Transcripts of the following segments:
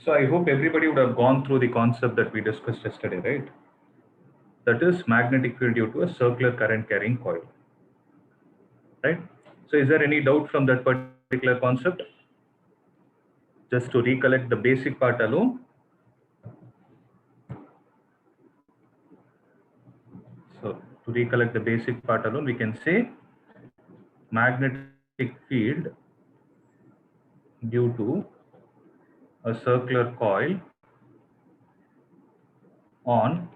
So I hope everybody would have gone through the concept that we discussed yesterday, right? That is magnetic field due to a circular current carrying coil, right? So is there any doubt from that particular concept? Just to recollect the basic part alone. So to recollect the basic part alone, we can say magnetic field due to a circular coil on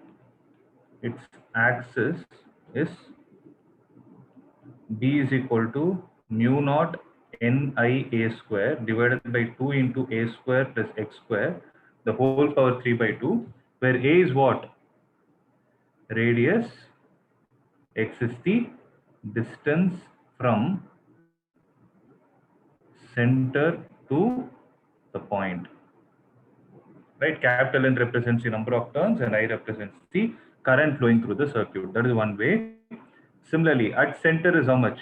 its axis is B is equal to mu naught Ni A square divided by 2 into A square plus X square, the whole power 3 by 2, where A is what? Radius, X is the distance from center to the point. Right? Capital N represents the number of turns and I represents the current flowing through the circuit. That is one way. Similarly, at center is how much?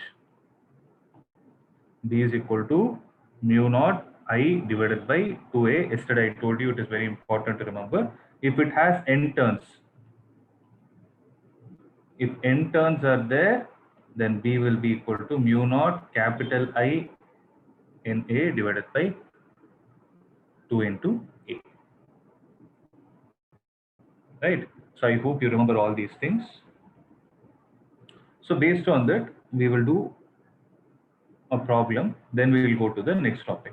B is equal to mu naught I divided by 2A. Yesterday I told you it is very important to remember. If it has n turns, if n turns are there, then B will be equal to mu naught capital I in A divided by 2 into A. Right? So I hope you remember all these things. So based on that, we will do a problem, then we will go to the next topic.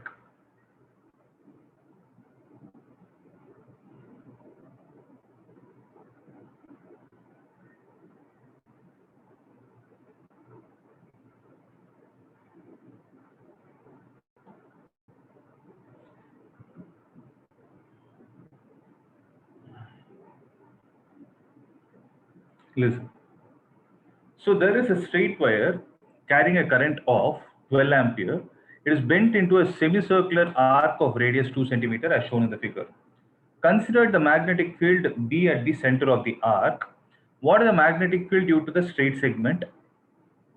Listen. So there is a straight wire carrying a current of 12 ampere. It is bent into a semicircular arc of radius 2 centimeter as shown in the figure. Consider the magnetic field B at the center of the arc. What is the magnetic field due to the straight segment?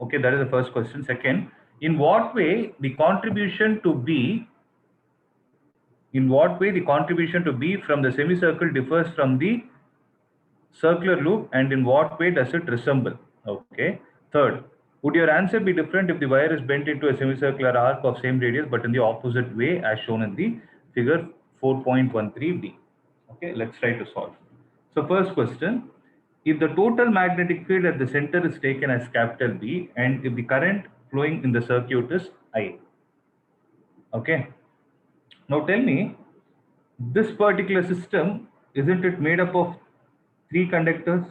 Okay, that is the first question. Second, in what way the contribution to B from the semicircle differs from the circular loop, and in what way does it resemble? Okay. Third, would your answer be different if the wire is bent into a semicircular arc of same radius but in the opposite way as shown in the figure 4.13b? Okay, let's try to solve. So first question, if the total magnetic field at the center is taken as capital B and if the current flowing in the circuit is I. Okay. Now tell me, this particular system, isn't it made up of 3 conductors?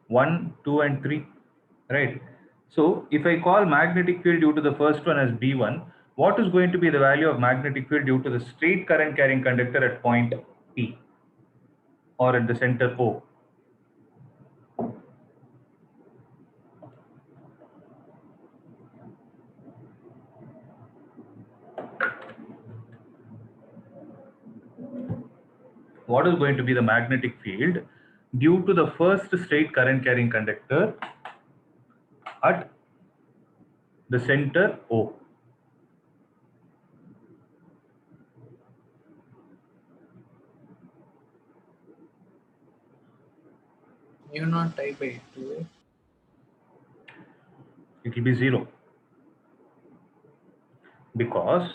1, 2 and 3, right? So if I call magnetic field due to the first one as B1, what is going to be the value of magnetic field due to the straight current carrying conductor at point P or at the center O? What is going to be the magnetic field due to the first straight current carrying conductor at the center O? Mu naught I by 2. It will be 0, because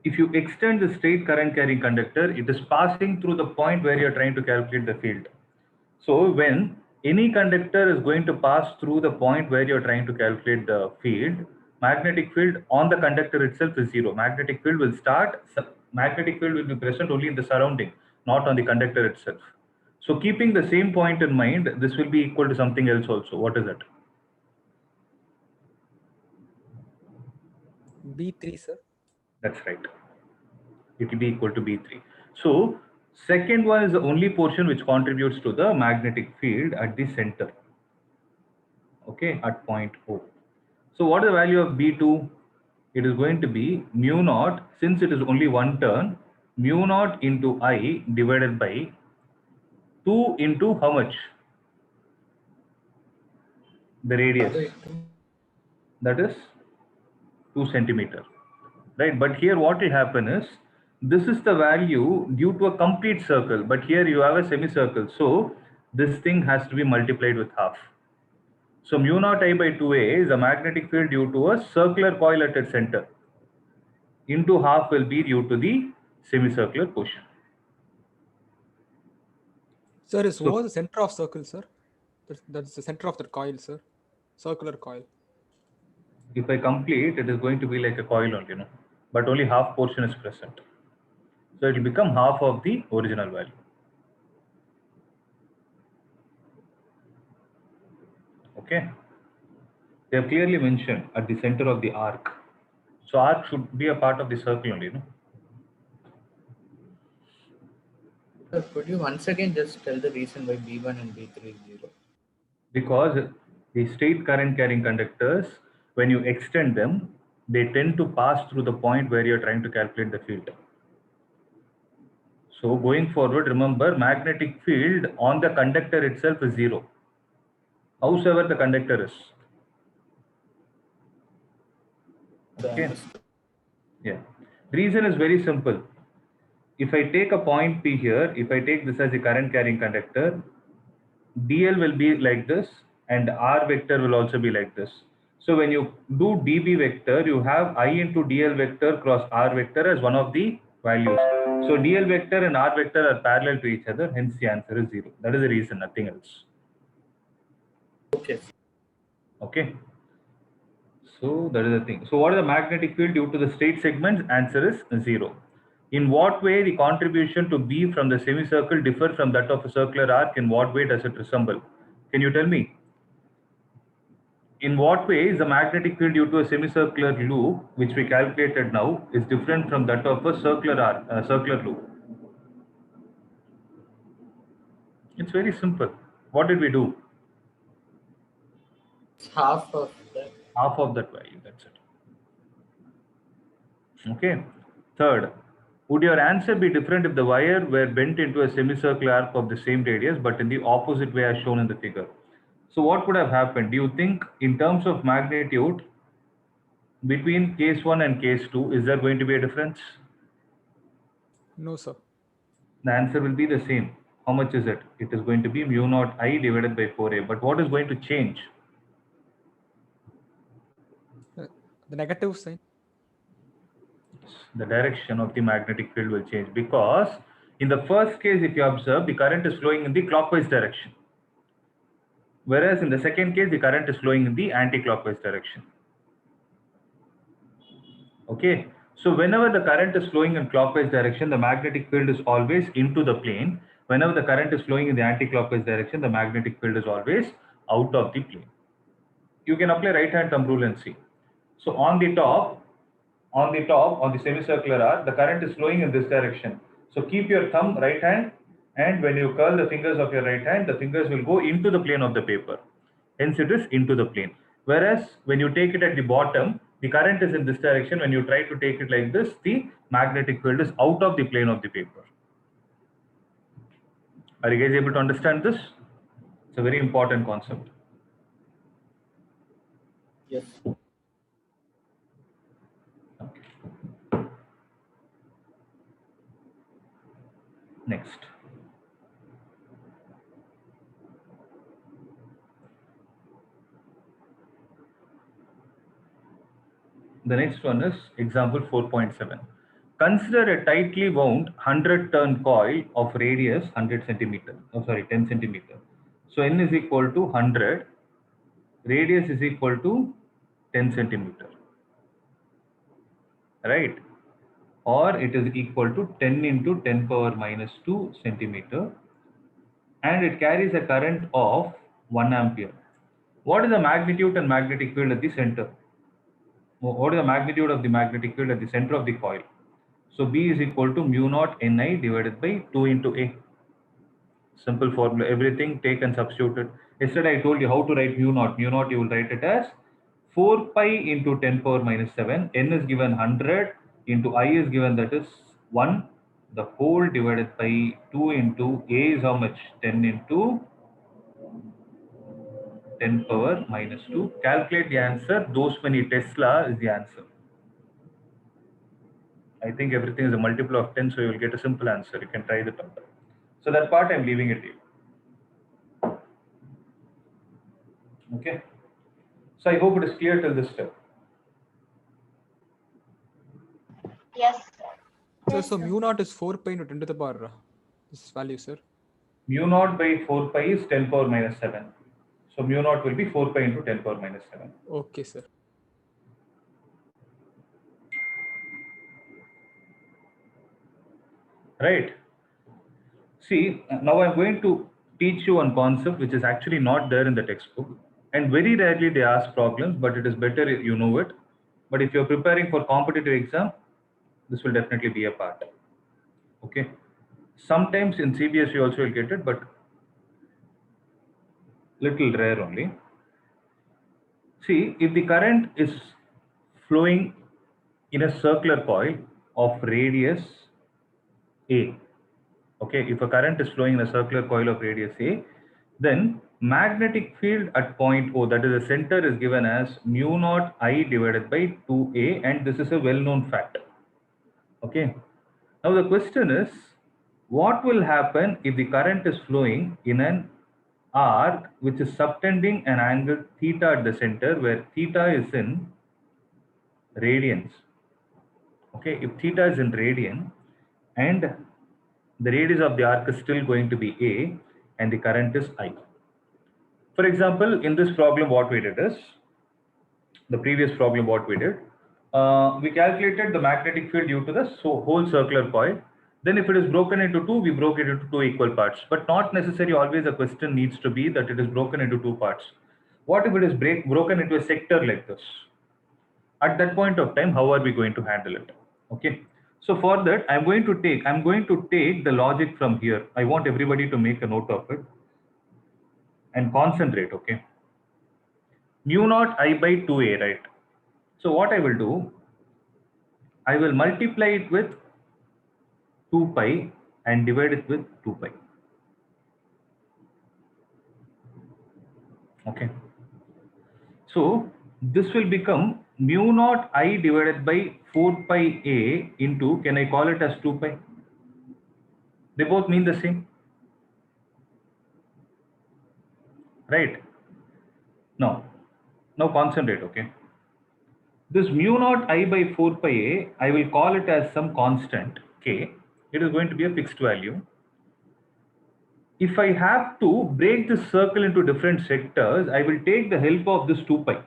if you extend the straight current carrying conductor, it is passing through the point where you're trying to calculate the field. So when any conductor is going to pass through the point where you're trying to calculate the field, magnetic field on the conductor itself is 0. Magnetic field will be present only in the surrounding, not on the conductor itself. So keeping the same point in mind, this will be equal to something else also. What is it? B3, sir. That's right. It will be equal to B3. So second one is the only portion which contributes to the magnetic field at the center. Okay, at point O. So what is the value of B2? It is going to be mu naught, since it is only one turn, mu naught into I divided by 2 into how much? The radius. That is 2 centimeter. Right, but here what will happen is, This is the value due to a complete circle, but here you have a semicircle. So this thing has to be multiplied with half. So mu naught I by 2a is a magnetic field due to a circular coil at its center. Into half will be due to the semicircular portion. Sir, is So O the center of circle, sir? That's the center of the coil, sir. Circular coil. if I complete, it is going to be like a coil only, but only half portion is present. So it will become half of the original value. Okay. They have clearly mentioned at the center of the arc. So arc should be a part of the circle only, Sir, could you once again just tell the reason why B1 and B3 is 0? Because the straight current carrying conductors, when you extend them, they tend to pass through the point where you're trying to calculate the field. So going forward, remember magnetic field on the conductor itself is 0. Howsoever the conductor is. Okay. Yeah. The reason is very simple. If I take a point P here, if I take this as a current carrying conductor, dl will be like this and r vector will also be like this. So when you do db vector, you have I into dl vector cross r vector as one of the values. So dl vector and r vector are parallel to each other, hence the answer is 0. That is the reason, nothing else. Okay. Okay. So that is the thing. So what is the magnetic field due to the straight segments? Answer is 0. In what way the contribution to B from the semicircle differ from that of a circular arc? In what way does it resemble? Can you tell me? In what way is the magnetic field due to a semicircular loop, which we calculated now, is different from that of a circular arc, circular loop? It's very simple. What did we do? It's half of that. Half of that value. That's it. Okay. Third, would your answer be different if the wire were bent into a semicircular arc of the same radius but in the opposite way as shown in the figure? So what would have happened? Do you think in terms of magnitude between case 1 and case 2, is there going to be a difference? No, sir. The answer will be the same. How much is it? It is going to be mu naught I divided by 4a. But what is going to change? The negative sign. The direction of the magnetic field will change, because in the first case, if you observe, the current is flowing in the clockwise direction. Whereas in the second case, the current is flowing in the anti-clockwise direction. Okay. So whenever the current is flowing in clockwise direction, the magnetic field is always into the plane. Whenever the current is flowing in the anti-clockwise direction, the magnetic field is always out of the plane. You can apply right hand thumb rule and see. So on the top, on the semicircular arc, the current is flowing in this direction. So keep your thumb right hand, and when you curl the fingers of your right hand, the fingers will go into the plane of the paper. Hence it is into the plane. Whereas when you take it at the bottom, the current is in this direction. When you try to take it like this, the magnetic field is out of the plane of the paper. Are you guys able to understand this? It's a very important concept. Yes. Next. The next one is example 4.7. Consider a tightly wound 100-turn coil of radius 100 centimeter. Oh, sorry, 10 centimeter. So n is equal to 100. Radius is equal to 10 centimeter. Right? Or it is equal to 10 into 10 power minus 2 centimeter. And it carries a current of 1 ampere. What is the magnitude and magnetic field at the center? What is the magnitude of the magnetic field at the center of the coil? So B is equal to mu naught Ni divided by 2 into A. Simple formula, everything take and substitute it. Yesterday I told you how to write mu naught. Mu naught you will write it as 4 pi into 10 power minus 7. N is given 100 into I is given, that is 1. The whole divided by 2 into A is how much? 10 into 10 power minus 2. Calculate the answer. Those many Tesla is the answer. I think everything is a multiple of 10, so you will get a simple answer. You can try that out. So that part I'm leaving it to you. Okay. So I hope it is clear till this step. Yes, sir. Sir, so mu naught is 4 pi into 10 to the power this value, sir. Mu naught by 4 pi is 10 power minus 7. So mu naught will be 4 pi into 10 power minus 7. Okay, sir. Right. See, now I'm going to teach you one concept which is actually not there in the textbook. And very rarely they ask problems, but it is better if you know it. But if you're preparing for competitive exam, this will definitely be a part. Okay. Sometimes in CBSE you also will get it, but little rare only. See, if the current is flowing in a circular coil of radius A, okay, if a current is flowing in a circular coil of radius A, then magnetic field at point O, that is the center, is given as mu naught I divided by 2A, and this is a well-known fact. Okay. Now the question is, what will happen if the current is flowing in an arc which is subtending an angle theta at the center, where theta is in radians? Okay, if theta is in radian and the radius of the arc is still going to be A and the current is I. For example, in this problem, what we did is, the previous problem, what we did, we calculated the magnetic field due to the whole circular coil. Then if it is broken into two, we broke it into two equal parts. But not necessarily always a question needs to be that it is broken into two parts. What if it is broken into a sector like this? At that point of time, how are we going to handle it? Okay. So for that, I'm going to take the logic from here. I want everybody to make a note of it and concentrate. Okay. Mu naught I by 2A, right? So what I will do, I will multiply it with 2 pi and divide it with 2 pi. Okay. So this will become mu naught I divided by 4 pi A into, can I call it as 2 pi? They both mean the same. Right? Now concentrate, okay? This mu naught I by 4 pi A, I will call it as some constant K. It is going to be a fixed value. If I have to break this circle into different sectors, I will take the help of this 2 pi.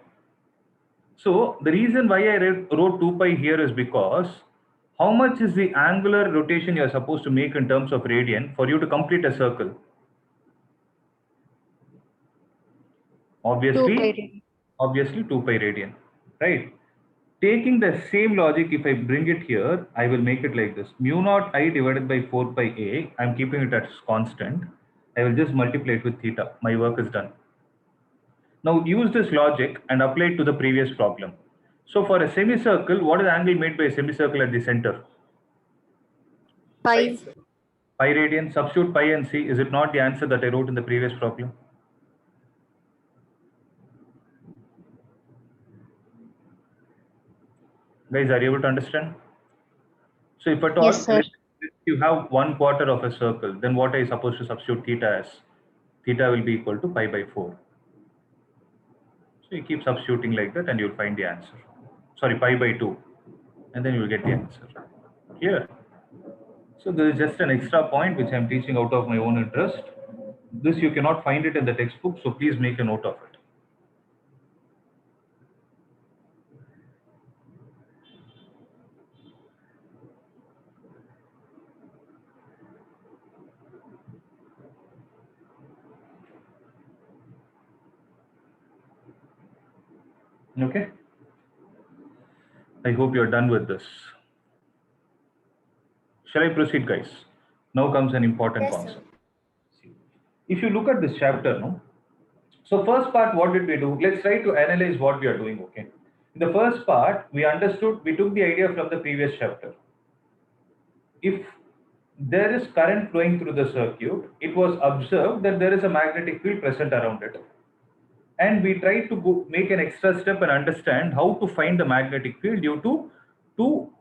So the reason why I wrote 2 pi here is because how much is the angular rotation you are supposed to make in terms of radian for you to complete a circle? Obviously 2 pi radian, right? Taking the same logic, if I bring it here, I will make it like this. Mu naught I divided by 4 pi A, I'm keeping it as constant. I will just multiply it with theta. My work is done. Now use this logic and apply it to the previous problem. So for a semicircle, what is the angle made by a semicircle at the center? Pi. Pi radian. Substitute pi and see. Is it not the answer that I wrote in the previous problem? Guys, are you able to understand? So if at all, Yes, sir. if you have 1/4 of a circle, then what are you supposed to substitute theta as? Theta will be equal to pi by 4. So you keep substituting like that and you'll find the answer. Sorry, pi by 2. And then you'll get the answer. Clear? So this is just an extra point which I'm teaching out of my own interest. This you cannot find it in the textbook, so please make a note of it. Okay? I hope you're done with this. Shall I proceed, guys? Now comes an important concept. If you look at this chapter, no? So first part, what did we do? Let's try to analyze what we are doing, okay? In the first part, we took the idea from the previous chapter. If there is current flowing through the circuit, it was observed that there is a magnetic field present around it. And we tried to make an extra step and understand how to find the magnetic field due to two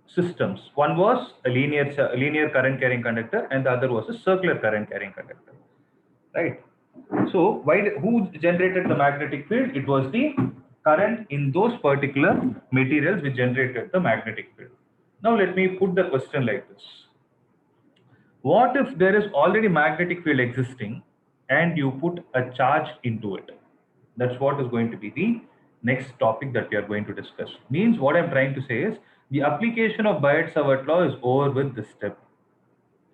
systems. One was a linear current carrying conductor, and the other was a circular current carrying conductor. Right. So who generated the magnetic field? It was the current in those particular materials which generated the magnetic field. Now let me put the question like this. What if there is already magnetic field existing and you put a charge into it? That's what is going to be the next topic that we are going to discuss. Means what I'm trying to say is the application of Biot-Savart law is over with this step.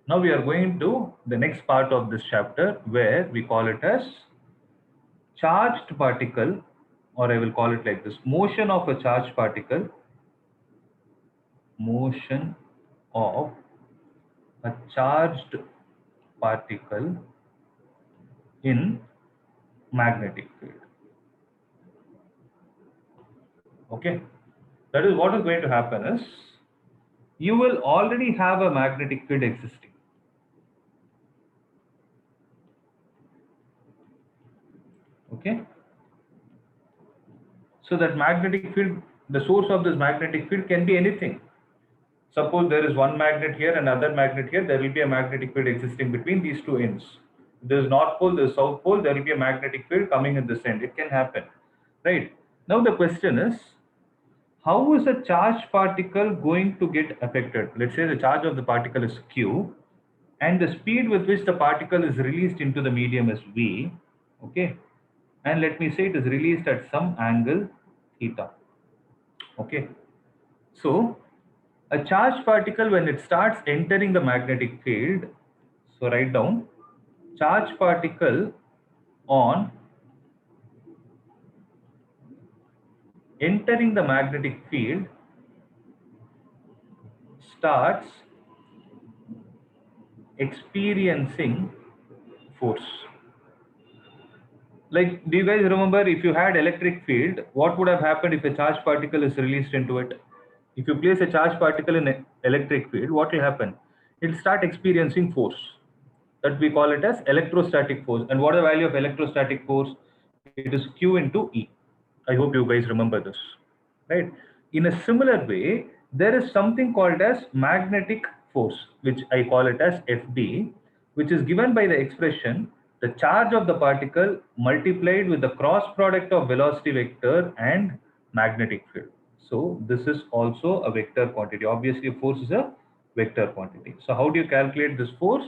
Now we are going to the next part of this chapter where we call it as charged particle, or I will call it like this: motion of a charged particle, motion of a charged particle in magnetic field. Okay, that is what is going to happen is you will already have a magnetic field existing. Okay, so that magnetic field, the source of this magnetic field can be anything. Suppose there is one magnet here and another magnet here, there will be a magnetic field existing between these two ends. If there is north pole, there is south pole, there will be a magnetic field coming in this end. It can happen, right? Now the question is, how is a charged particle going to get affected? Let's say the charge of the particle is q, and the speed with which the particle is released into the medium is v. Okay, and let me say it is released at some angle theta. Okay, so a charged particle, when it starts entering the magnetic field, so write down charged particle on entering the magnetic field starts experiencing force. Like, do you guys remember if you had electric field, what would have happened if a charged particle is released into it? If you place a charged particle in an electric field, what will happen? It will start experiencing force. That we call it as electrostatic force. And what is the value of electrostatic force? It is Q into E. I hope you guys remember this, right? In a similar way, there is something called as magnetic force, which I call it as FB, which is given by the expression the charge of the particle multiplied with the cross product of velocity vector and magnetic field. So this is also a vector quantity. Obviously, force is a vector quantity. So how do you calculate this force?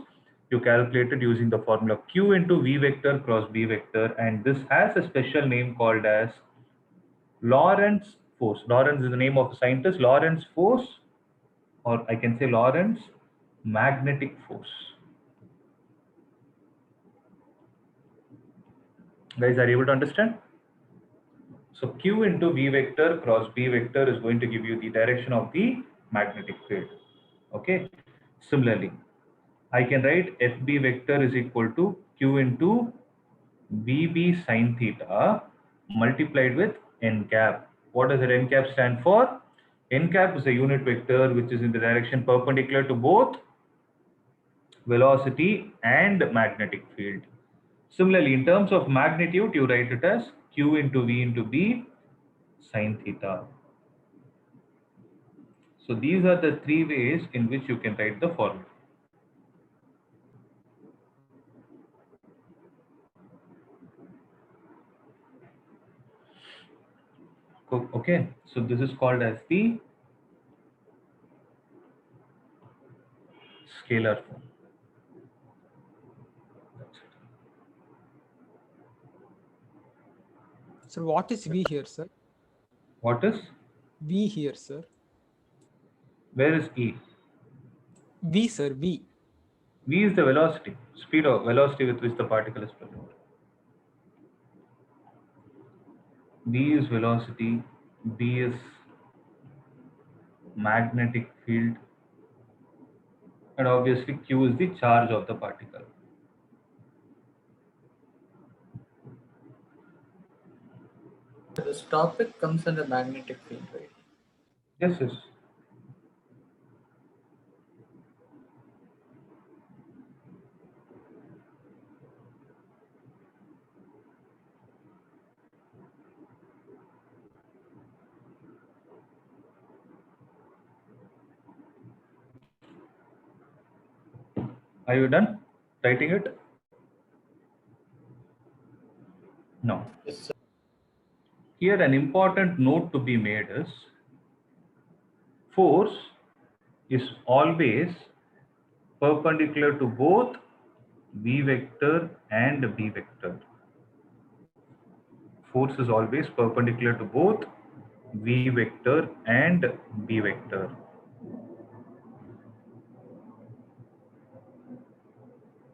You calculate it using the formula Q into V vector cross B vector, and this has a special name called as Lorentz force. Lorentz is the name of the scientist. Lorentz force, or I can say Lorentz magnetic force. Guys, are you able to understand? So Q into V vector cross B vector is going to give you the direction of the magnetic field. Okay. Similarly, I can write FB vector is equal to Q into VB sine theta multiplied with n cap. What does that n cap stand for? N cap is a unit vector which is in the direction perpendicular to both velocity and magnetic field. Similarly, in terms of magnitude, you write it as Q into V into B sine theta. So these are the three ways in which you can write the formula. Okay, so this is called as the scalar form. That's it. So what is V here, sir? What is V here, sir. where is E? V, sir. V. V is the velocity, speed or velocity with which the particle is present. V is velocity, B is magnetic field, and obviously Q is the charge of the particle. This topic comes under magnetic field, right? Yes, yes. Are you done writing it? No. Yes, sir. Here an important note to be made is force is always perpendicular to both v vector and b vector. Force is always perpendicular to both v vector and b vector.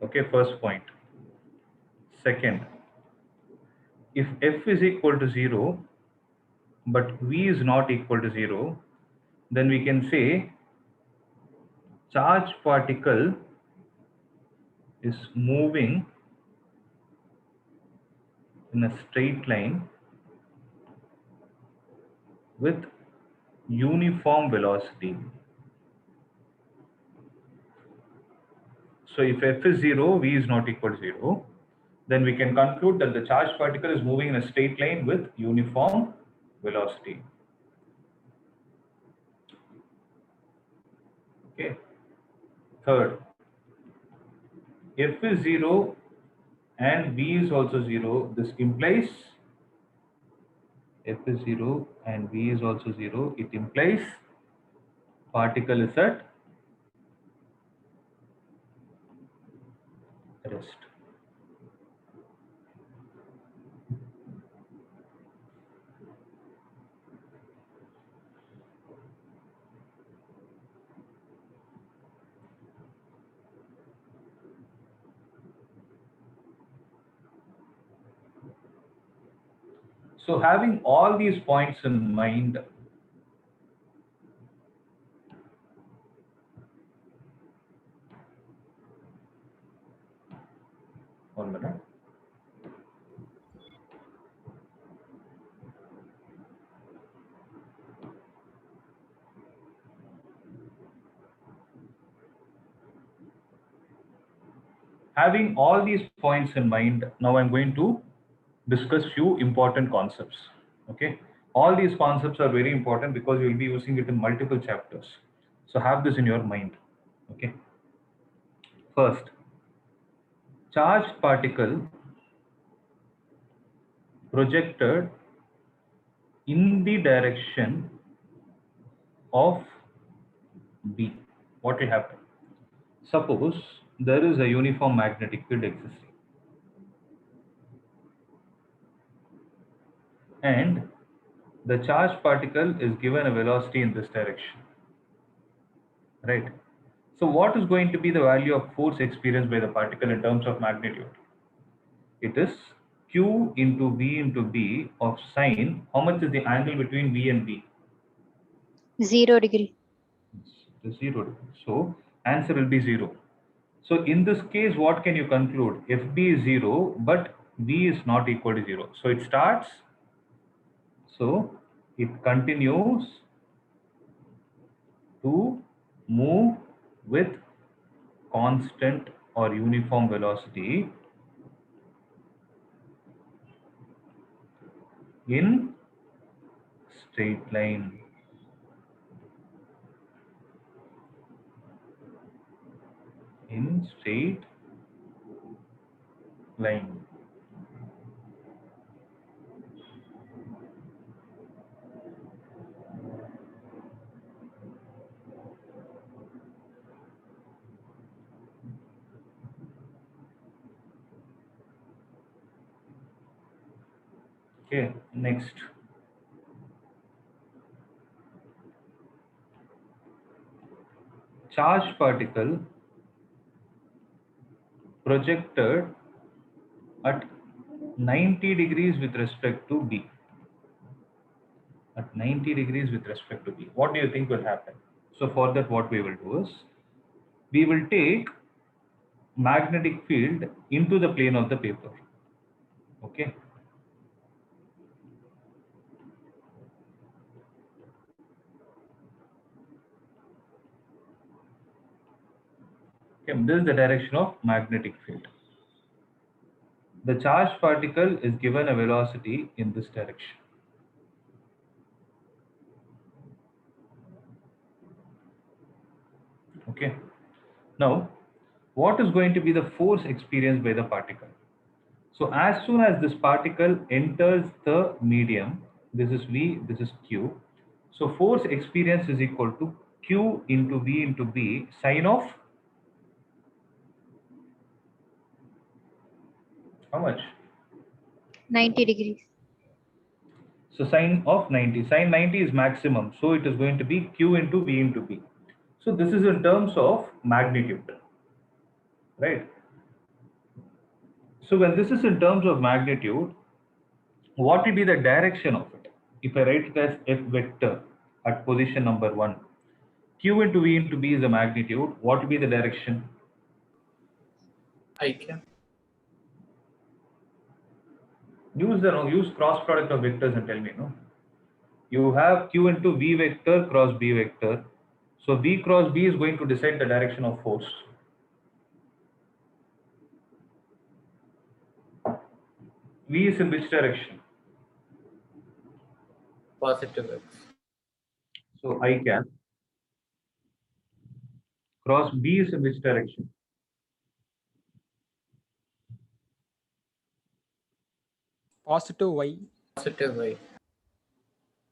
Okay, first point. Second, if f is equal to 0, but v is not equal to 0, then we can say charge particle is moving in a straight line with uniform velocity. So if f is 0, v is not equal to 0, then we can conclude that the charged particle is moving in a straight line with uniform velocity. Okay. Third, f is 0 and v is also 0. This implies f is 0 and v is also 0. It implies particle is at rest. So having all these points in mind, one minute. Having all these points in mind, now I'm going to discuss few important concepts. Okay, all these concepts are very important because you'll be using it in multiple chapters. So have this in your mind. Okay. First, charged particle projected in the direction of B. What will happen? Suppose there is a uniform magnetic field existing, and the charged particle is given a velocity in this direction, right? So what is going to be the value of force experienced by the particle in terms of magnitude? It is q into v into b of sine. How much is the angle between v and b? 0 degree. It is 0 degree. So answer will be 0. So in this case, what can you conclude? Fb is 0, but v is not equal to 0. So it starts, so it continues to move with constant or uniform velocity in straight line. In straight line. Okay, next. Charged particle projected at 90 degrees with respect to B. At 90 degrees with respect to B. What do you think will happen? So for that, what we will do is, we will take magnetic field into the plane of the paper. Okay. Okay, this is the direction of magnetic field. The charged particle is given a velocity in this direction. Okay. Now, what is going to be the force experienced by the particle? So as soon as this particle enters the medium, this is V, this is Q. So force experience is equal to Q into V into B sine of how much? 90 degrees. So sine of 90. Sine 90 is maximum. So it is going to be Q into V into B. So this is in terms of magnitude, right? So when this is in terms of magnitude, what will be the direction of it? If I write it as F vector at position number 1, Q into V into B is the magnitude. What will be the direction? I can. Use cross product of vectors and tell me, no? You have Q into V vector cross B vector. So V cross B is going to decide the direction of force. V is in which direction? Positive X. So I can. Cross B is in which direction? Positive y. Positive Y.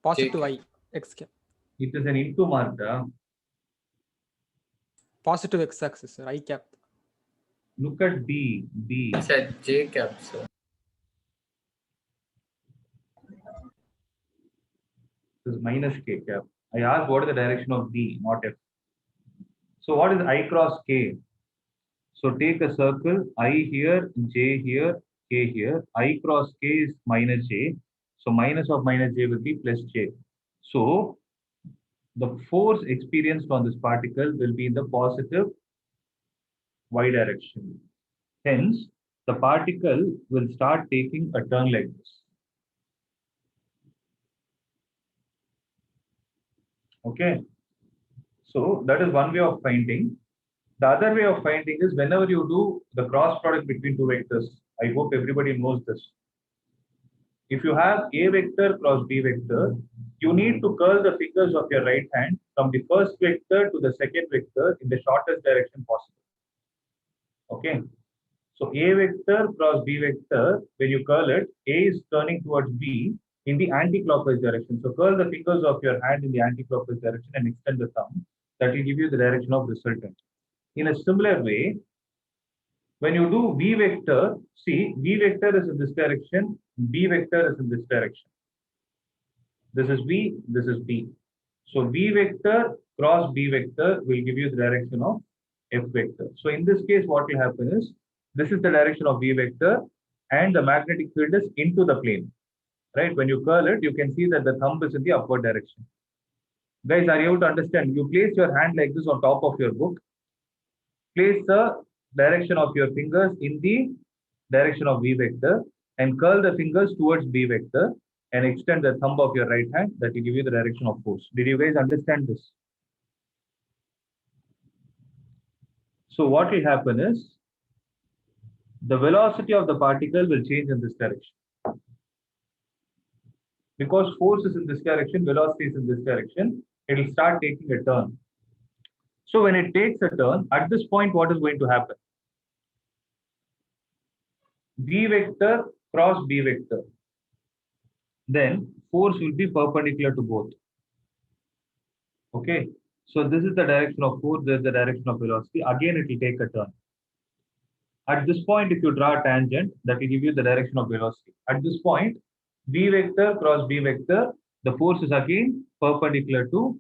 Positive J y. X cap. It is an into mark. Positive x axis, sir. I cap. Look at B. B. It's at J cap, sir. This is minus K cap. I asked what is the direction of B, not F. So what is I cross K? So take a circle, I here, J here, K here. I cross K is minus J. So minus of minus J will be plus J. So the force experienced on this particle will be in the positive Y direction. Hence, the particle will start taking a turn like this. Okay. So that is one way of finding. The other way of finding is whenever you do the cross product between two vectors. I hope everybody knows this. If you have A vector cross B vector, you need to curl the fingers of your right hand from the first vector to the second vector in the shortest direction possible. Okay. So A vector cross B vector, when you curl it, A is turning towards B in the anti-clockwise direction. So curl the fingers of your hand in the anti-clockwise direction and extend the thumb. That will give you the direction of resultant. In a similar way, when you do V vector, see, V vector is in this direction, B vector is in this direction. This is V, this is B. So V vector cross B vector will give you the direction of F vector. So in this case, what will happen is, this is the direction of V vector and the magnetic field is into the plane, right? When you curl it, you can see that the thumb is in the upward direction. Guys, are you able to understand? You place your hand like this on top of your book. Place the direction of your fingers in the direction of V vector and curl the fingers towards B vector and extend the thumb of your right hand. That will give you the direction of force. Did you guys understand this? So what will happen is, the velocity of the particle will change in this direction. Because force is in this direction, velocity is in this direction, it will start taking a turn. So when it takes a turn, at this point, what is going to happen? V vector cross B vector. Then force will be perpendicular to both. Okay. So this is the direction of force, this is the direction of velocity. Again, it will take a turn. At this point, if you draw a tangent, that will give you the direction of velocity. At this point, V vector cross B vector, the force is again perpendicular to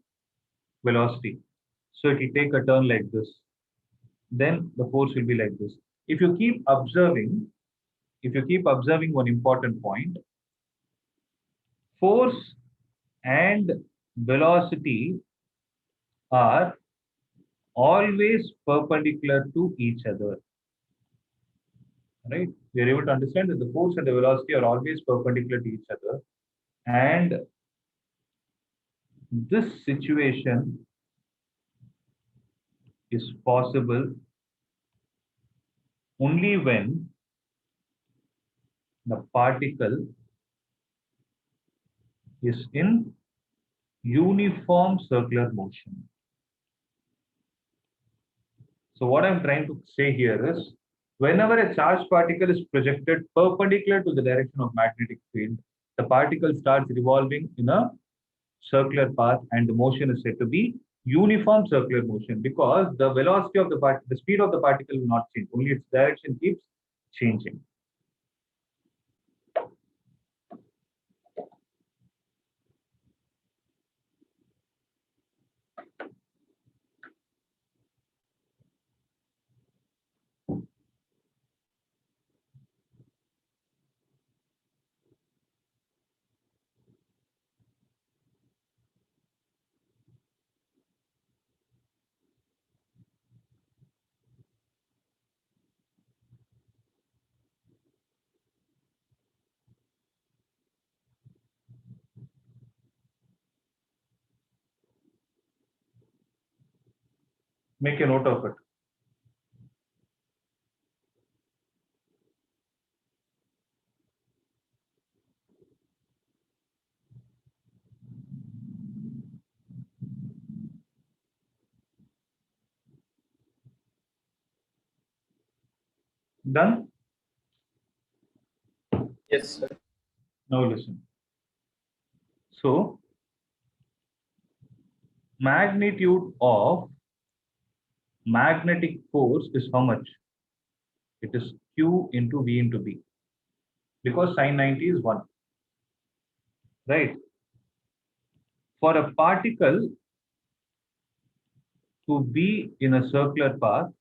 velocity. So it will take a turn like this. Then the force will be like this. If you keep observing one important point, force and velocity are always perpendicular to each other. Right? We are able to understand that the force and the velocity are always perpendicular to each other. And this situation is possible only when the particle is in uniform circular motion. So what I'm trying to say here is, whenever a charged particle is projected perpendicular to the direction of magnetic field, the particle starts revolving in a circular path, and the motion is said to be uniform circular motion, because the velocity of the speed of the particle will not change, only its direction keeps changing. Make a note of it. Done? Yes, sir. Now listen. So, magnitude of magnetic force is how much? It is Q into V into B, because sine 90 is 1. Right? For a particle to be in a circular path,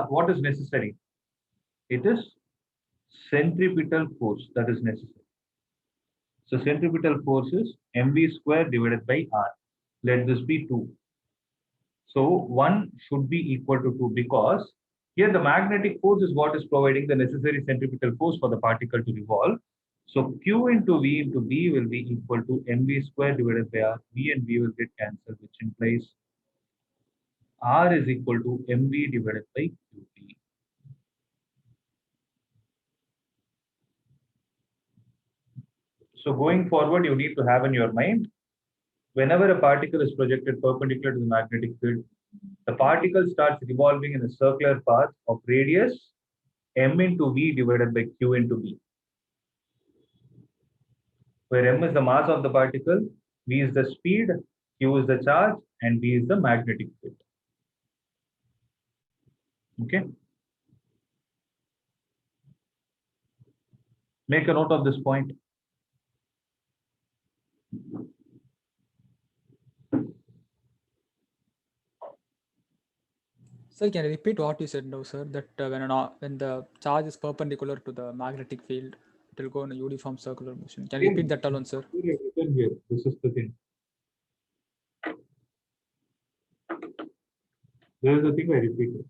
what is necessary? It is centripetal force that is necessary. So centripetal force is mv square divided by r. Let this be 2. So 1 should be equal to 2, because here the magnetic force is what is providing the necessary centripetal force for the particle to revolve. So Q into V into B will be equal to mv square divided by r. V and V will get cancelled, which implies R is equal to mv divided by qb. So going forward, you need to have in your mind, whenever a particle is projected perpendicular to the magnetic field, the particle starts revolving in a circular path of radius m into v divided by q into b, where m is the mass of the particle, v is the speed, q is the charge, and b is the magnetic field. Okay. Make a note of this point. Sir, can you repeat what you said now, sir? That when the charge is perpendicular to the magnetic field, it will go in a uniform circular motion. Can you repeat that alone, sir? Here, this is the thing. This is the thing I repeated.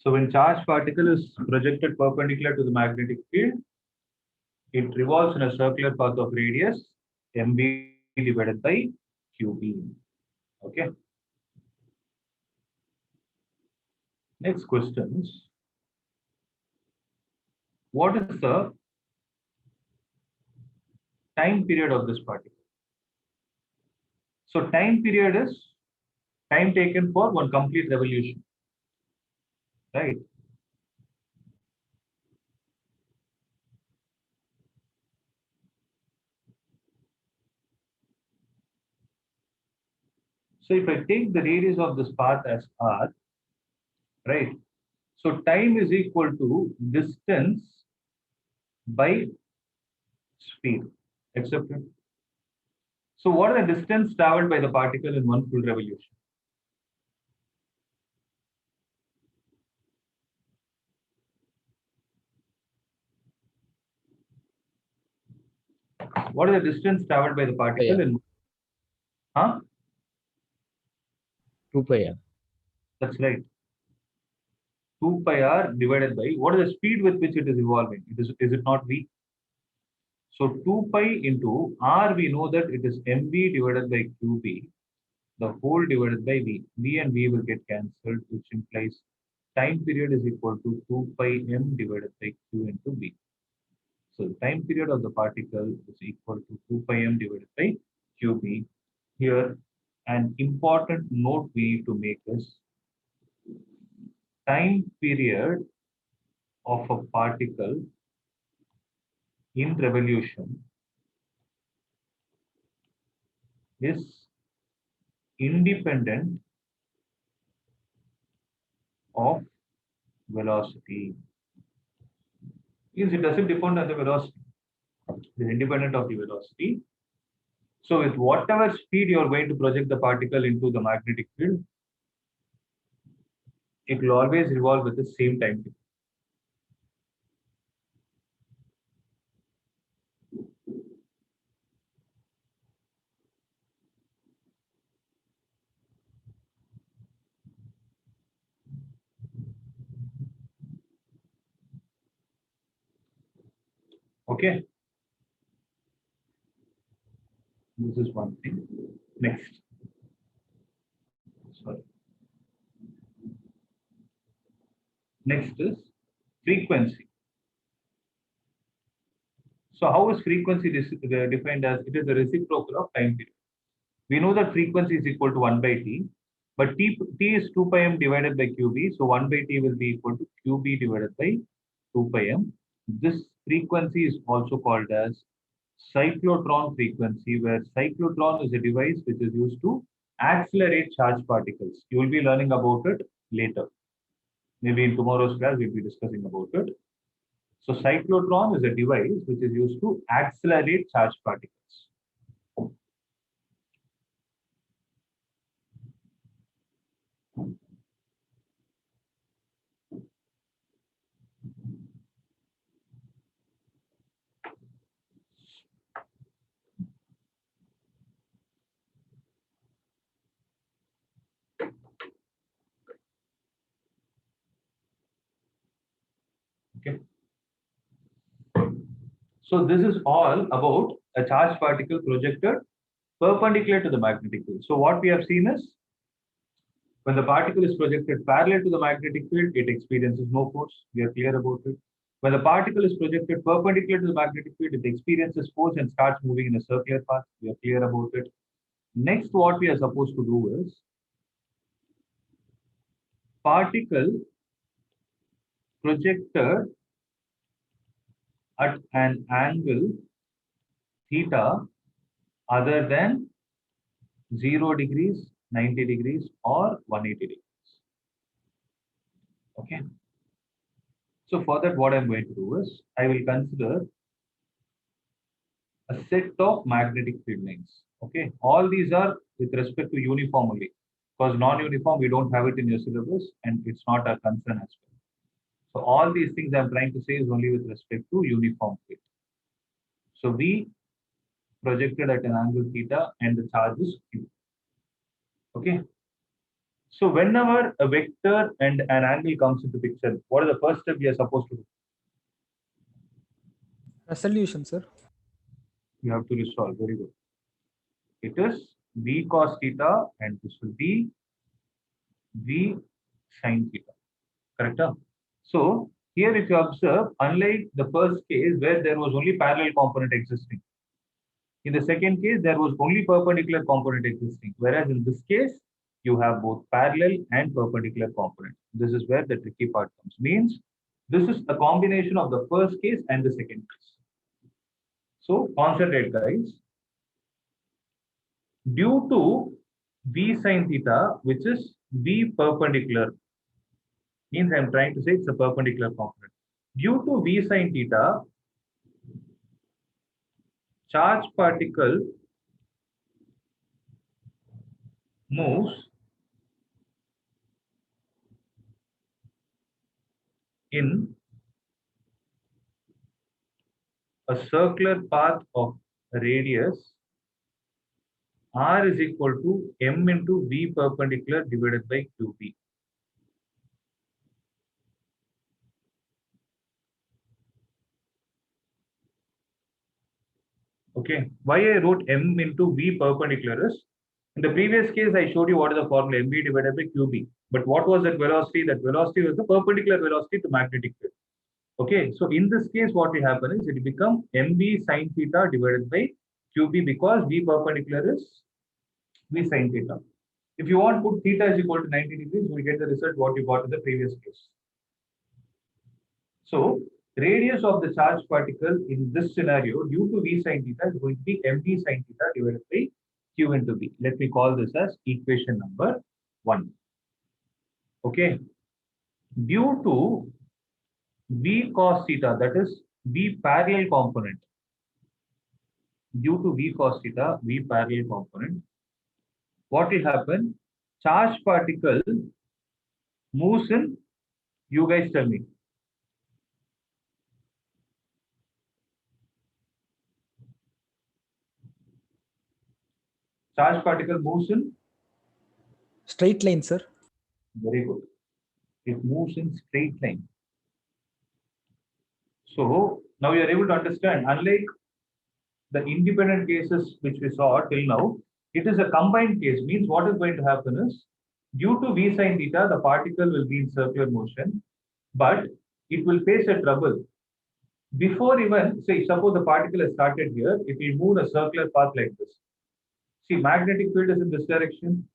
So when charged particle is projected perpendicular to the magnetic field, it revolves in a circular path of radius mb divided by qb. Okay. Next questions. What is the time period of this particle? So time period is time taken for one complete revolution, right? So if I take the radius of this path as r, right? So time is equal to distance by speed, accepted? So what is the distance traveled by the particle in one full revolution? What is the distance traveled by the particle in? Huh? 2 pi r. That's right. 2 pi r divided by, what is the speed with which it is evolving? Is it not v? So 2 pi into r, we know that it is mv divided by qb, the whole divided by v. V and v will get cancelled, which implies time period is equal to 2 pi m divided by q into v. So the time period of the particle is equal to 2 pi m divided by qb. Here, an important note we need to make is time period of a particle in revolution is independent of velocity. Means it doesn't depend on the velocity. It is independent of the velocity. So with whatever speed you are going to project the particle into the magnetic field, it will always revolve with the same time period. Okay. This is one thing. Next. Sorry. Next is frequency. So how is frequency defined as? It is the reciprocal of time period. We know that frequency is equal to 1 by t, but t is 2 pi m divided by qb. So 1 by t will be equal to qb divided by 2 pi m. This frequency is also called as cyclotron frequency, where cyclotron is a device which is used to accelerate charged particles. You will be learning about it later. Maybe in tomorrow's class, we'll be discussing about it. So cyclotron is a device which is used to accelerate charged particles. Okay. So this is all about a charged particle projected perpendicular to the magnetic field. So what we have seen is when the particle is projected parallel to the magnetic field, it experiences no force. We are clear about it. When the particle is projected perpendicular to the magnetic field, it experiences force and starts moving in a circular path. We are clear about it. Next, what we are supposed to do is particle projected at an angle theta other than 0 degrees, 90 degrees, or 180 degrees. Okay. So for that, what I'm going to do is I will consider a set of magnetic field lines. Okay. All these are with respect to uniform only. Because non-uniform, we don't have it in your syllabus and it's not our concern as well. So all these things I'm trying to say is only with respect to uniform field. So V projected at an angle theta and the charge is Q. Okay. So whenever a vector and an angle comes into picture, what is the first step we are supposed to do? Resolution, sir. You have to resolve. Very good. It is V cos theta and this will be V sin theta. Correct? So here if you observe, unlike the first case where there was only parallel component existing, in the second case there was only perpendicular component existing, whereas in this case you have both parallel and perpendicular component. This is where the tricky part comes. Means this is a combination of the first case and the second case. So concentrate, guys. Due to V sin theta, which is V perpendicular, means I'm trying to say it's a perpendicular component. Due to V sin theta, charged particle moves in a circular path of radius r is equal to m into V perpendicular divided by qb. Okay, why I wrote m into v perpendicular is, in the previous case I showed you what is the formula, mv divided by qb. But what was that velocity? That velocity was the perpendicular velocity to magnetic field. Okay, so in this case, what will happen is it will become mv sine theta divided by qb, because v perpendicular is v sine theta. If you want put theta is equal to 90 degrees, you will get the result what you got in the previous case. So radius of the charged particle in this scenario due to v sine theta is going to be mv sine theta divided by q into v. Let me call this as equation number 1. Okay, due to v cos theta, that is v parallel component, due to v cos theta, v parallel component, what will happen? Charged particle moves in, you guys tell me. Charged particle moves in? Straight line, sir. Very good. It moves in straight line. So now you are able to understand, unlike the independent cases which we saw till now, it is a combined case. Means what is going to happen is, due to v sine theta, the particle will be in circular motion, but it will face a trouble. Before even, say, suppose the particle has started here, it will move a circular path like this. See, magnetic field is in this direction,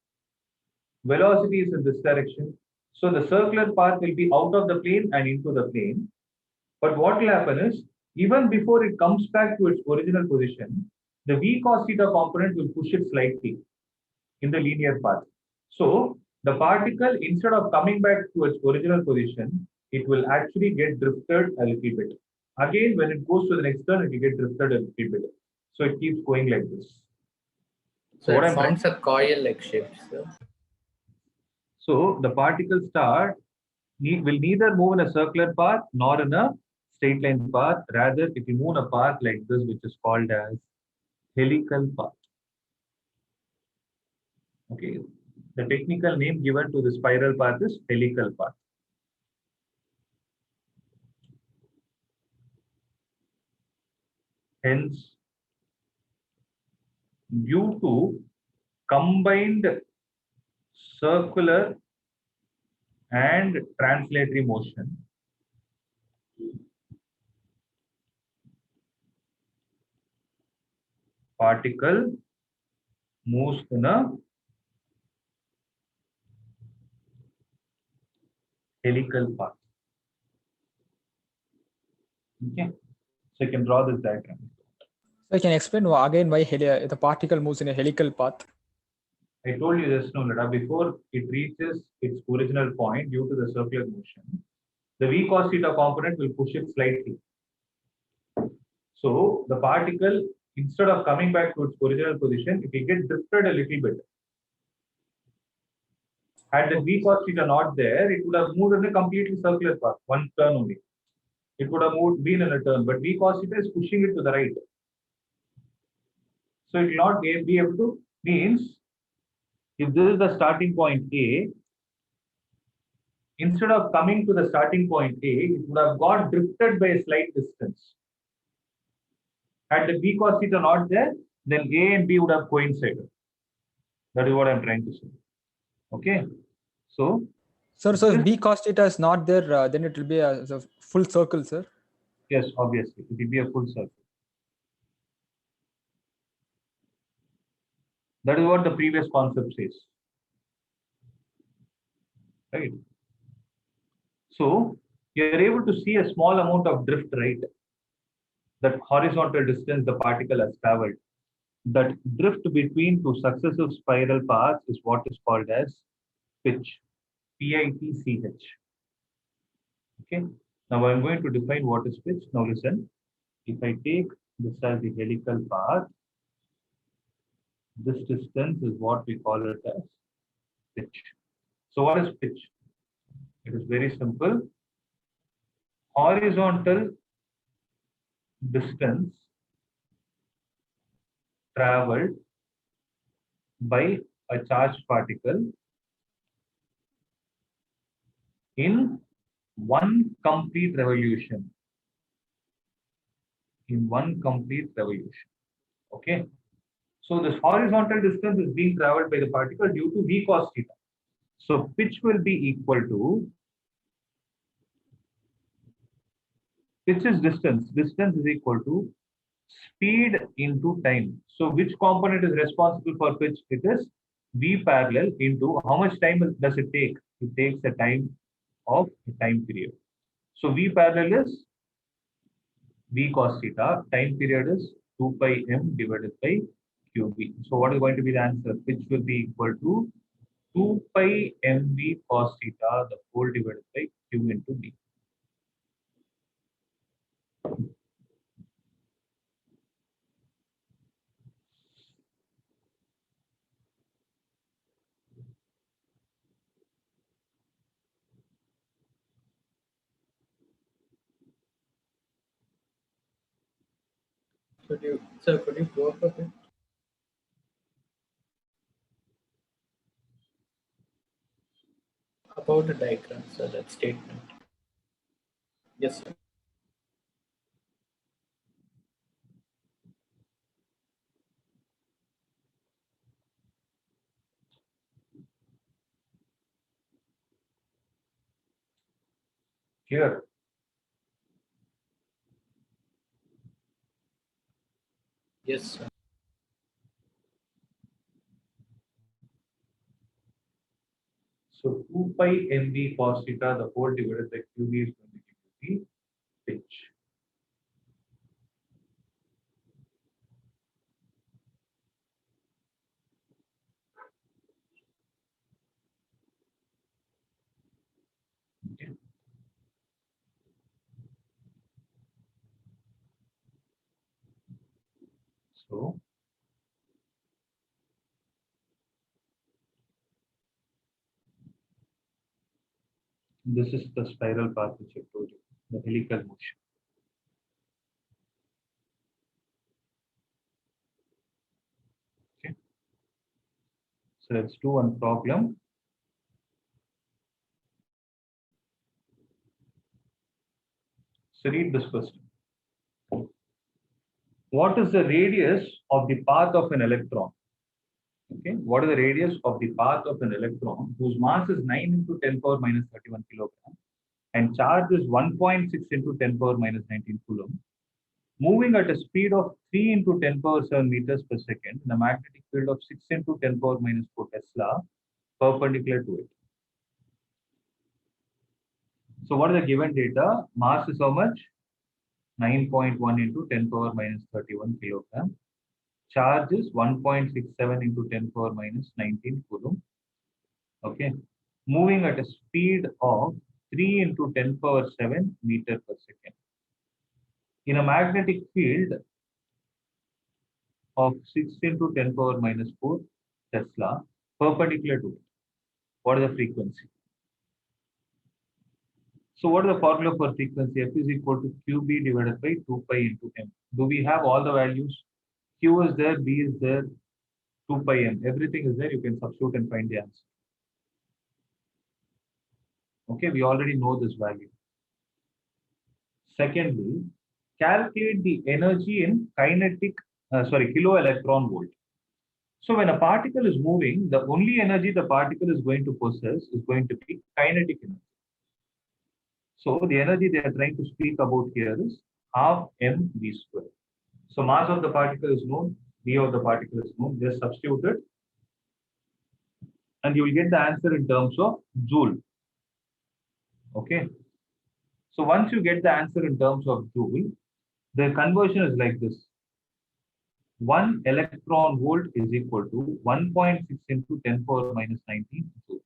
velocity is in this direction. So the circular path will be out of the plane and into the plane. But what will happen is, even before it comes back to its original position, the v cos theta component will push it slightly in the linear path. So the particle, instead of coming back to its original position, it will actually get drifted a little bit. Again, when it goes to the next turn, it will get drifted a little bit. So it keeps going like this. So what it I'm forms a coil-like shape, sir. So the particle star will neither move in a circular path nor in a straight line path. Rather, it will move in a path like this, which is called as helical path. Okay, the technical name given to the spiral path is helical path. Hence, due to combined circular and translatory motion, particle moves in a helical path. Okay, so you can draw this diagram. So I can explain again why the particle moves in a helical path. I told you this, no, Lada, before it reaches its original point due to the circular motion, the v cos theta component will push it slightly. So the particle, instead of coming back to its original position, it will get drifted a little bit. Had the v cos theta not there, it would have moved in a completely circular path, one turn only. It would have been in a turn, but v cos theta is pushing it to the right. So it will not be able to, means, if this is the starting point A, instead of coming to the starting point A, it would have got drifted by a slight distance. Had the v cos theta not there, then A and B would have coincided. That is what I'm trying to say. Okay. So, Sir, so if b cos theta is not there, then it will be a full circle, sir. yes, obviously, it will be a full circle. That is what the previous concept says. Right. So you are able to see a small amount of drift, right? That horizontal distance the particle has traveled. That drift between two successive spiral paths is what is called as pitch. P-I-T-C-H. Okay. Now I'm going to define what is pitch. Now listen. If I take this as the helical path, this distance is what we call it as pitch. So what is pitch? It is very simple. Horizontal distance traveled by a charged particle in one complete revolution. In one complete revolution. Okay. So this horizontal distance is being traveled by the particle due to v cos theta. So pitch will be equal to, pitch is distance. Distance is equal to speed into time. So which component is responsible for pitch? It is v parallel into how much time does it take? It takes a time of a time period. So v parallel is v cos theta. Time period is 2 pi m divided by qb. So what is going to be the answer? Pitch will be equal to 2 pi mv cos theta, the whole divided by q into b. Could you go up a bit? About the diagram, sir, that statement. Yes, sir. Here, Yes, sir. so 2 pi mv cos theta, the whole divided by qb is going to give you the pitch. Okay. So this is the spiral path which I told you, the helical motion. Okay. So let's do one problem. So read this question. What is the radius of the path of an electron? Okay, what is the radius of the path of an electron whose mass is 9 into 10 power minus 31 kilogram and charge is 1.6 into 10 power minus 19 coulomb, moving at a speed of 3 into 10 power 7 meters per second in a magnetic field of 6 into 10 power minus 4 Tesla perpendicular to it. So what are the given data? Mass is how much? 9.1 into 10 power minus 31 kilogram. Charge is 1.67 into 10 power minus 19 coulomb. Okay. Moving at a speed of 3 into 10 power 7 meter per second. In a magnetic field of 6 into 10 power minus 4 Tesla perpendicular to it. What is the frequency? So what is the formula for frequency? F is equal to QB divided by 2 pi into M. Do we have all the values? Q is there, B is there, 2 pi M. Everything is there. You can substitute and find the answer. Okay, we already know this value. Secondly, calculate the energy in kilo electron volt. So when a particle is moving, the only energy the particle is going to possess is going to be kinetic energy. So the energy they are trying to speak about here is half mv square. So mass of the particle is known, v of the particle is known. Just substitute it, and you will get the answer in terms of joule. Okay. So once you get the answer in terms of joule, the conversion is like this. 1 electron volt is equal to 1.6 into 10 power minus 19 joule.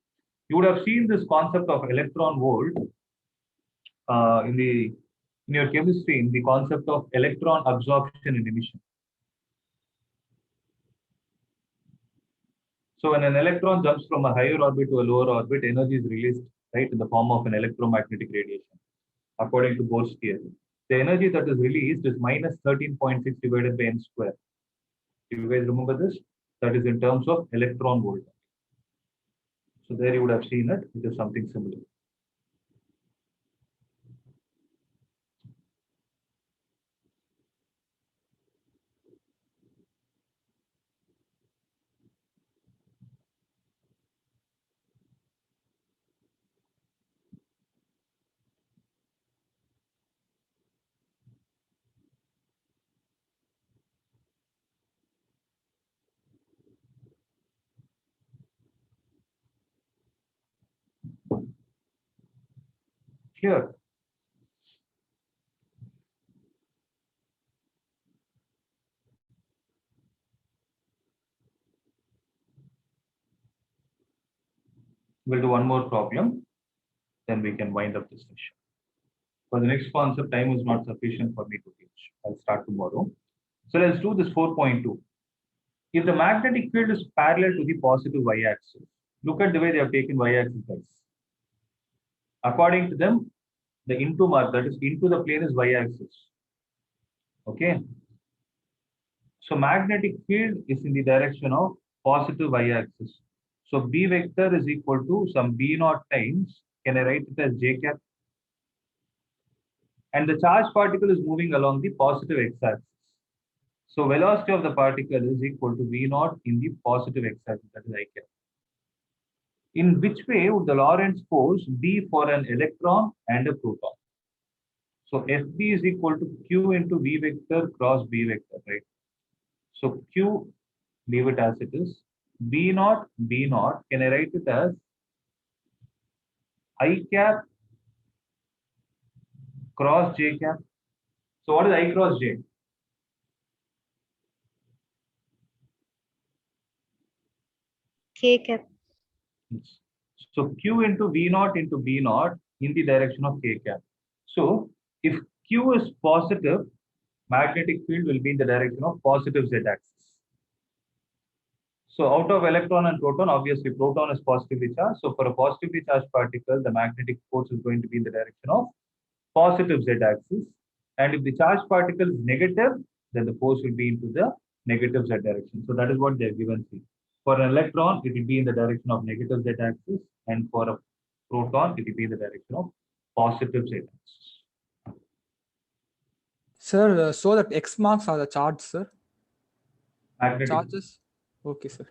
You would have seen this concept of electron volt in your chemistry, in the concept of electron absorption and emission. So when an electron jumps from a higher orbit to a lower orbit, energy is released, right, in the form of an electromagnetic radiation, according to Bohr's theory. The energy that is released is minus 13.6 divided by n square. Do you guys remember this? That is in terms of electron volt. So there you would have seen it. It is something similar. Clear? We'll do one more problem, then we can wind up this session. For the next concept, time is not sufficient for me to teach. I'll start tomorrow. So let's do this 4.2. If the magnetic field is parallel to the positive y-axis, look at the way they have taken y-axis guys. According to them, the into mark, that is into the plane, is y-axis. Okay. So magnetic field is in the direction of positive y-axis. So B vector is equal to some B naught times, can I write it as J cap? And the charged particle is moving along the positive x-axis. So velocity of the particle is equal to V naught in the positive x-axis, that is I cap. In which way would the Lorentz force be for an electron and a proton? So FB is equal to Q into V vector cross B vector, right? So Q, leave it as it is. B naught, can I write it as I cap cross J cap? So what is I cross J? K cap. So Q into V naught into B naught in the direction of K cap. So if Q is positive, magnetic field will be in the direction of positive Z axis. So out of electron and proton, obviously proton is positively charged. So for a positively charged particle, the magnetic force is going to be in the direction of positive Z axis. And if the charged particle is negative, then the force will be into the negative Z direction. So that is what they have given here. For an electron, it will be in the direction of negative Z axis. And for a proton, it will be in the direction of positive Z axis. Sir, so that X marks are the charge, sir. Magnetic Charges. Okay, sir.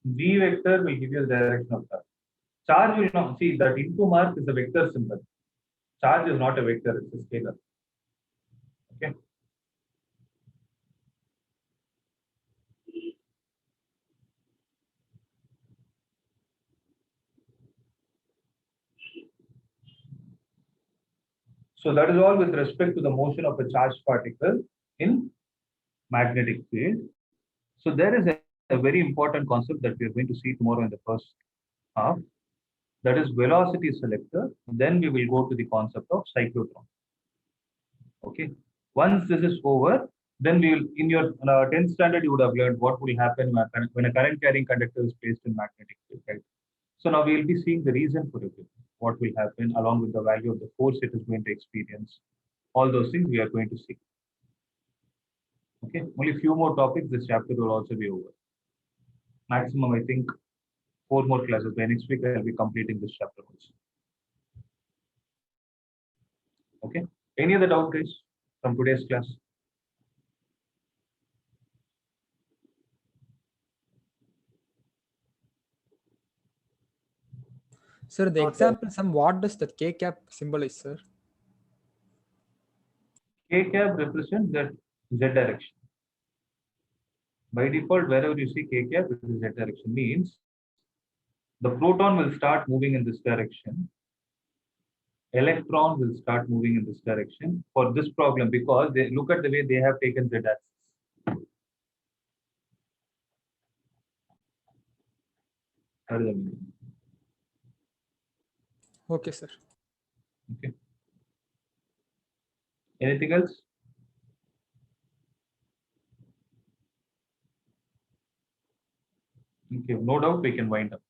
V vector will give you the direction of charge. Charge will not, see that into mark is a vector symbol. Charge is not a vector, it's a scalar. Okay. So that is all with respect to the motion of a charged particle in magnetic field. So there is a very important concept that we are going to see tomorrow in the first half. That is velocity selector. Then we will go to the concept of cyclotron. Okay. Once this is over, then we will, in your 10th standard, you would have learned what will happen when a current carrying conductor is placed in magnetic field, right? So now we will be seeing the reason for it, what will happen along with the value of the force it is going to experience. All those things we are going to see. Okay, only few more topics, this chapter will also be over. Maximum, I think, 4 more classes. By next week, I will be completing this chapter also. Okay, any other doubt, guys, from today's class? Sir, the example, what does that K cap symbolize, sir? K cap represents that Z direction. By default, wherever you see K cap, it is Z direction, means the proton will start moving in this direction. Electron will start moving in this direction for this problem, because they look at the way they have taken Z axis. That is the meaning. Okay, sir. Okay. Anything else? Okay, no doubt we can wind up.